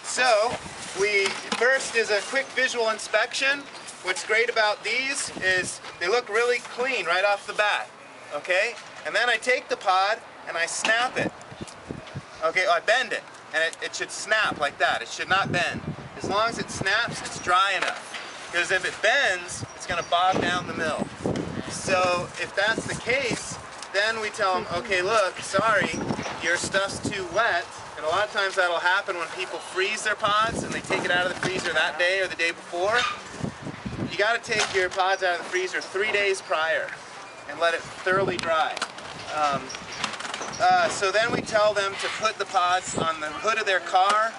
So, first is a quick visual inspection. What's great about these is they look really clean right off the bat, okay? And then I take the pod and I snap it. Okay, I bend it, and it should snap like that. It should not bend. As long as it snaps, it's dry enough. Because if it bends, it's going to bog down the mill. So if that's the case, then we tell them, okay, look, sorry, your stuff's too wet. And a lot of times that'll happen when people freeze their pods and they take it out of the freezer that day or the day before. You got to take your pods out of the freezer 3 days prior and let it thoroughly dry. So then we tell them to put the pods on the hood of their car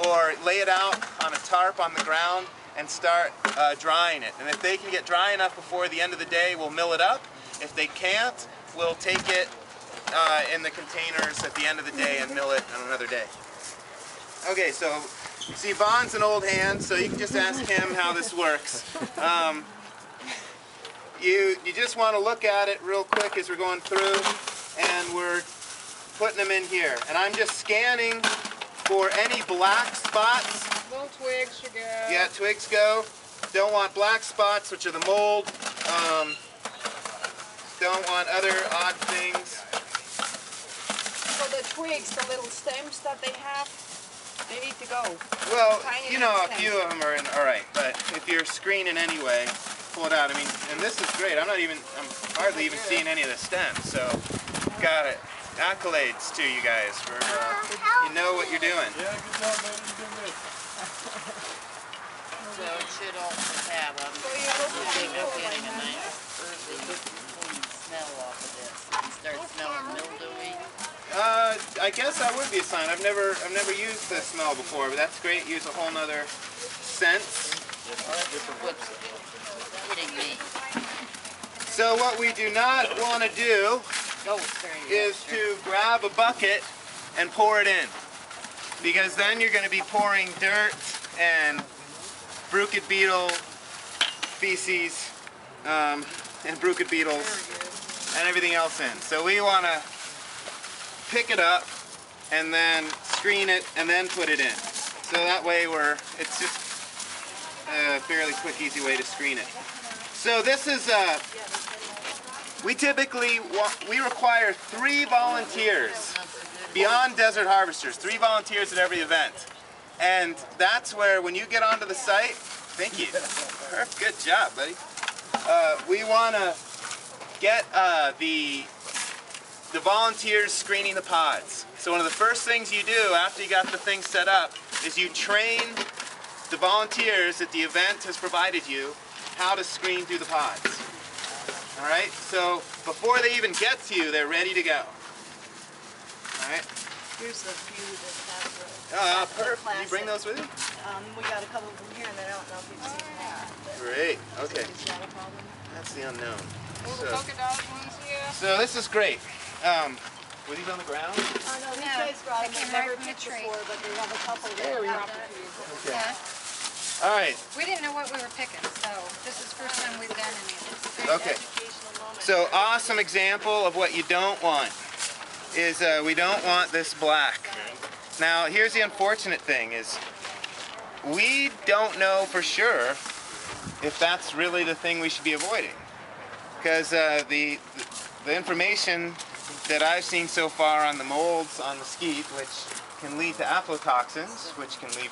or lay it out on a tarp on the ground and start drying it. And if they can get dry enough before the end of the day, we'll mill it up. If they can't, we'll take it in the containers at the end of the day and mill it on another day. Okay, so you see Von's an old hand, so you can just ask him how this works. You just want to look at it real quick as we're going through, and we're putting them in here. And I'm just scanning for any black spots. Little twigs should go. Yeah, twigs go. Don't want black spots, which are the mold. Don't want other odd things. So the twigs, the little stems that they have, they need to go. Well, Tiny you know, a stems. few of them are all right, but if you're screening anyway, pull it out. I mean, and this is great. I'm hardly even seeing any of the stems, so got it. Accolades to you guys for you know what you're doing. Yeah, good job, man. You're doing good. So it should also have a getting a nice earthy, clean smell off of this. You start smelling mildewy. I guess that would be a sign. I've never used the smell before, but that's great. Use a whole nother sense. What's hitting me? So what we do not want to do is to grab a bucket and pour it in, because then you're going to be pouring dirt and bruchid beetle feces and bruchid beetles and everything else in. So we want to pick it up and then screen it and then put it in. So that way it's just a fairly quick, easy way to screen it. So this is we require 3 volunteers beyond Desert Harvesters, 3 volunteers at every event. And that's where, when you get onto the site, thank you. Good job, buddy. We want to get the volunteers screening the pods. So one of the first things you do after you got the thing set up is you train the volunteers that the event has provided you how to screen through the pods. All right, so before they even get to you, they're ready to go. All right. Here's a few that have Perfect. Did you bring those with you? we got a couple of them here, and I don't know if you've seen them. Great. Okay. Is that a problem? That's the unknown. All the polka dot ones here. So this is great. Were these on the ground? Oh, no, these guys brought them. I've never picked before, but they have a couple that have that. Okay. Yeah. All right. We didn't know what we were picking, so this is the first time we've done any of this. Okay. So awesome example of what you don't want is we don't want this black. Now here's the unfortunate thing is we don't know for sure if that's really the thing we should be avoiding, because the information that I've seen so far on the molds on mesquite, which can lead to aflatoxins, which can lead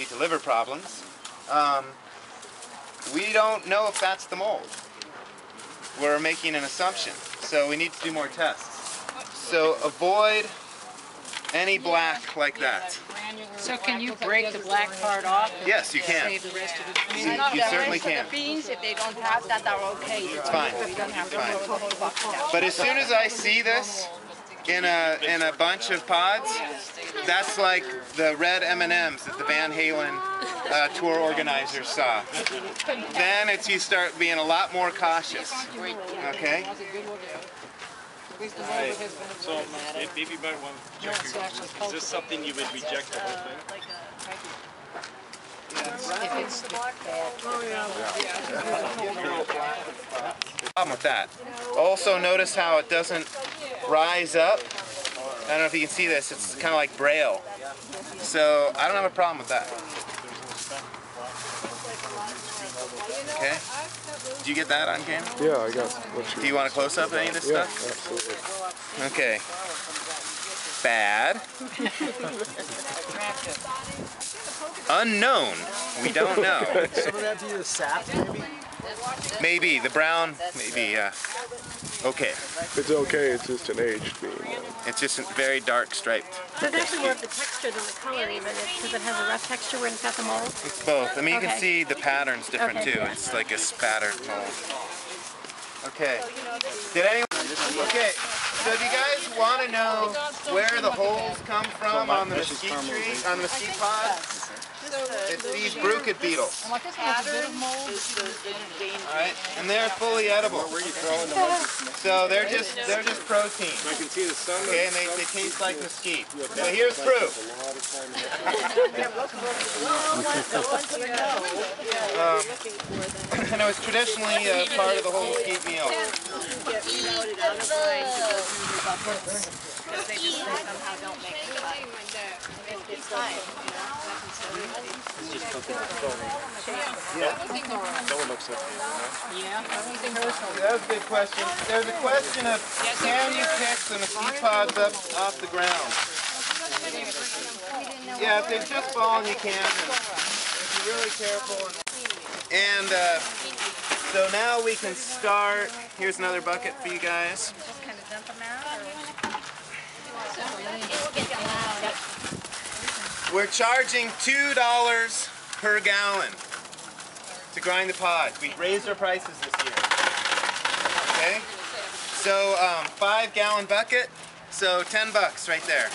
to liver problems, we don't know if that's the mold. We're making an assumption, so we need to do more tests. So avoid any black like that. So can you break the black part off? Yes, you can. Save the rest of the You certainly can. The beans, if they don't have that, they're okay. It's fine. It's fine. But as soon as I see this in a bunch of pods, that's like the red M&Ms that the Van Halen tour organizers saw. Then you start being a lot more cautious. Okay? Right. So maybe you might want to check is this something you would reject the whole thing? Problem with that. Also notice how it doesn't rise up. I don't know if you can see this, it's kind of like braille. So I don't have a problem with that. Okay. Did you get that on camera? Yeah, I got what Do you want a close up of any of this Yeah, stuff? absolutely. Okay. Bad. Unknown. We don't know. Some of that be the sap, maybe? Maybe the brown. Maybe. Okay. It's okay, it's just an aged bean. It's just very dark striped. So it's actually more of the texture than the color even, because it has a rough texture when it's got the mold. It's both. I mean, you can Okay. see the pattern's different Okay. too. It's like a spattered mold. Okay. Did anyone? Okay. So do you guys want to know where the holes come from on the mesquite tree, on the mesquite pod? It's these bruchid beetles. Pattern is the danger. All right, and they're fully edible. So they're just protein. I can see the sun. Okay, and they taste like mesquite. So here's proof. And it was traditionally part of the whole mesquite meal. Get reloaded out of line to go through the buckets. Because they just somehow don't make the cut. It's fine, you know, nothing's so That was a good question. There's a question of, can you pick the mesquite pods up off the ground? Yeah, if they've just fallen, you can. If you're really careful. And so now we can start. Here's another bucket for you guys. Just kind of dump them out, We're charging $2 per gallon to grind the pods. We've raised our prices this year. Okay? So 5-gallon bucket, so $10 right there.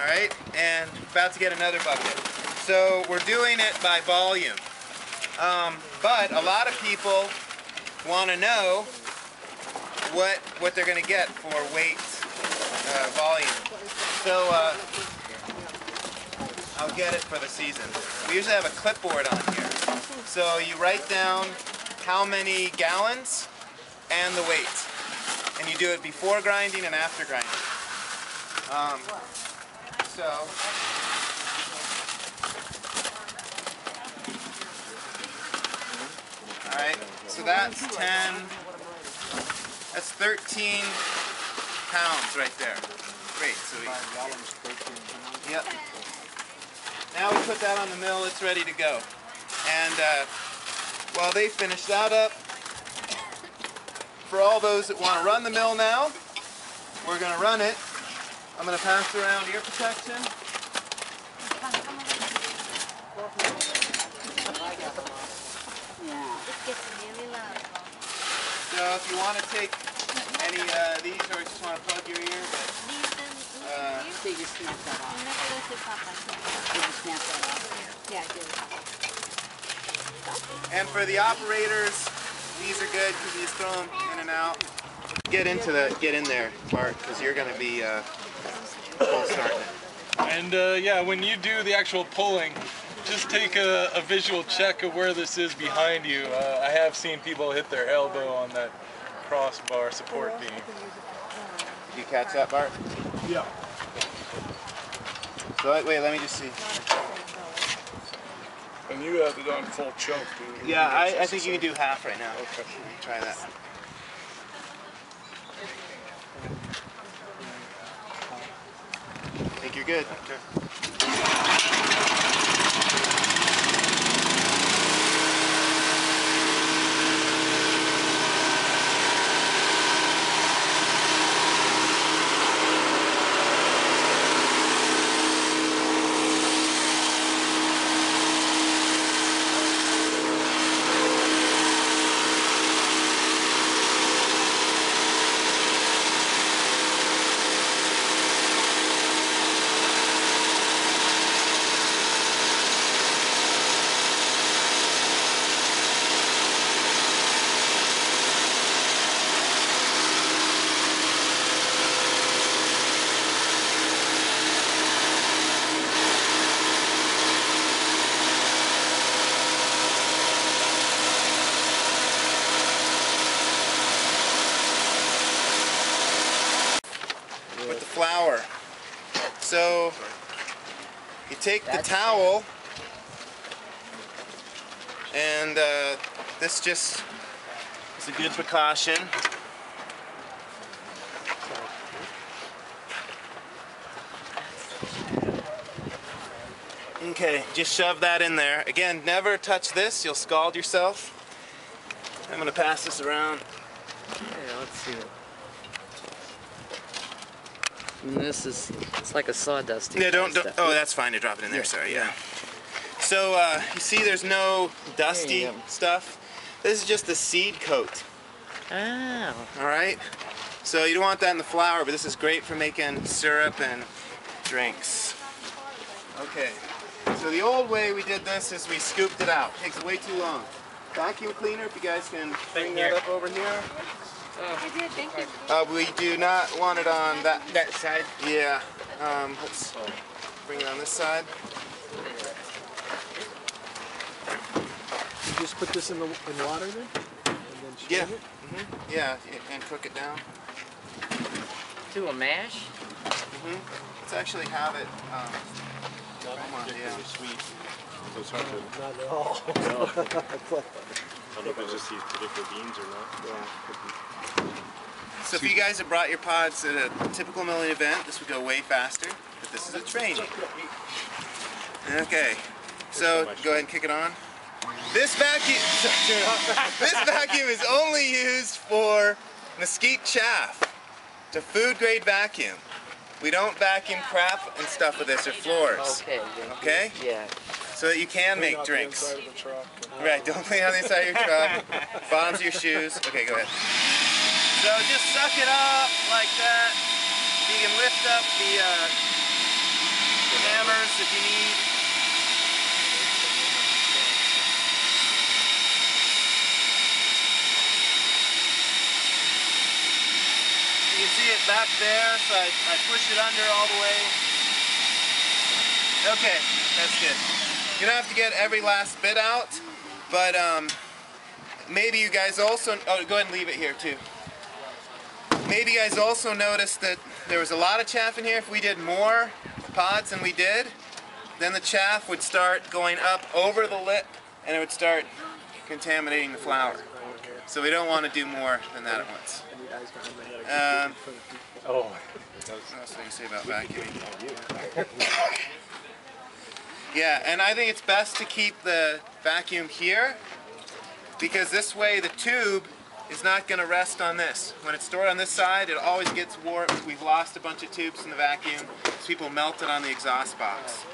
All right, and about to get another bucket. So we're doing it by volume. But a lot of people want to know what they're going to get for weight, volume. So I'll get it for the season. We usually have a clipboard on here. So you write down how many gallons and the weight. And you do it before grinding and after grinding. Alright, so that's 13 pounds right there. Great, so yep. Now we put that on the mill, it's ready to go. And while they finish that up, for all those that want to run the mill now, we're going to run it. I'm going to pass around ear protection. So if you want to take any of these or just want to plug your ear, They just snap that off. They just snap that off. Yeah, I do. and for the operators, these are good because you just throw them in and out. Get in there, Bart, because you're going to be full starting it. And yeah, when you do the actual pulling, just take a visual check of where this is behind you. I have seen people hit their elbow on that crossbar support beam. Did you catch that, Bart? Yeah. So wait, let me just see. And you have it on full choke, dude. Yeah, I think you can do half right now. Okay. Try that. I think you're good. Okay. Flour. So you take the towel, and this just is a good precaution. Okay, just shove that in there. Again, never touch this, you'll scald yourself. I'm gonna pass this around. Yeah, let's see it. And this is, it's like a sawdusty. Yeah, don't, stuff. oh, that's fine to drop it in there, sorry, yeah. So, you see there's no dusty stuff? This is just the seed coat. Oh. Alright? So you don't want that in the flour, but this is great for making syrup and drinks. Okay, so the old way we did this is we scooped it out. It takes way too long. Vacuum cleaner, if you guys can bring that up over here. We do not want it on that side. Yeah. Let's bring it on this side. You just put this in water then? And then Yeah. strain it? Yeah, and cook it down. To a mash? Let's actually have it. Come on, yeah. Sweet. So it's hard to. Not at all. I don't know if it's just these particular beans or not. So if you guys have brought your pods at a typical milling event, this would go way faster, but this is a training. Okay, so go ahead and kick it on. This vacuum, is only used for mesquite chaff. It's a food grade vacuum. We don't vacuum crap and stuff with this, or floors. Okay. Okay? Yeah. So that you can make drinks. Right, don't clean on the inside of your truck. Bottoms of your shoes. Okay, go ahead. So just suck it up like that. You can lift up the hammers if you need. You can see it back there, so I push it under all the way. Okay, that's good. You don't have to get every last bit out, but maybe you guys also, oh, go ahead and leave it here too. Maybe you guys also noticed that there was a lot of chaff in here. If we did more pods than we did, then the chaff would start going up over the lip and it would start contaminating the flour. So we don't want to do more than that at once. What else do you say about vacuuming? Yeah, and I think it's best to keep the vacuum here because this way the tube is not going to rest on this. When it's stored on this side, it always gets warped. We've lost a bunch of tubes in the vacuum because people melt it on the exhaust box.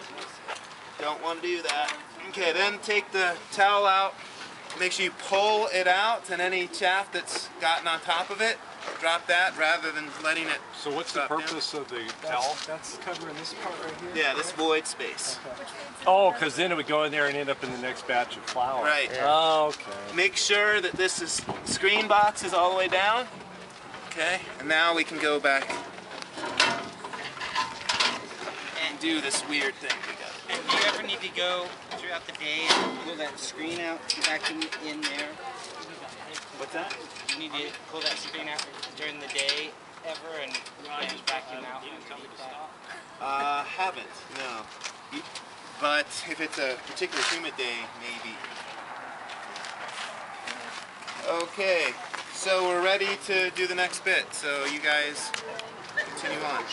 Don't want to do that. Okay, then take the towel out. Make sure you pull it out, and any chaff that's gotten on top of it, drop that rather than letting it. So what's the purpose of the towel? That's covering this part right here? Yeah, this void space. Oh, because then it would go in there and end up in the next batch of flour. Right. Oh, okay. Make sure that this screen box is all the way down. Okay, and now we can go back and do this weird thing we got. And do you ever need to go throughout the day and pull that screen out, vacuum in there? What's that? You need to pull that screen out during the day ever and just vacuum out and delete that? Haven't, no. But if it's a particularly humid day, maybe. Okay, so we're ready to do the next bit. So you guys continue on.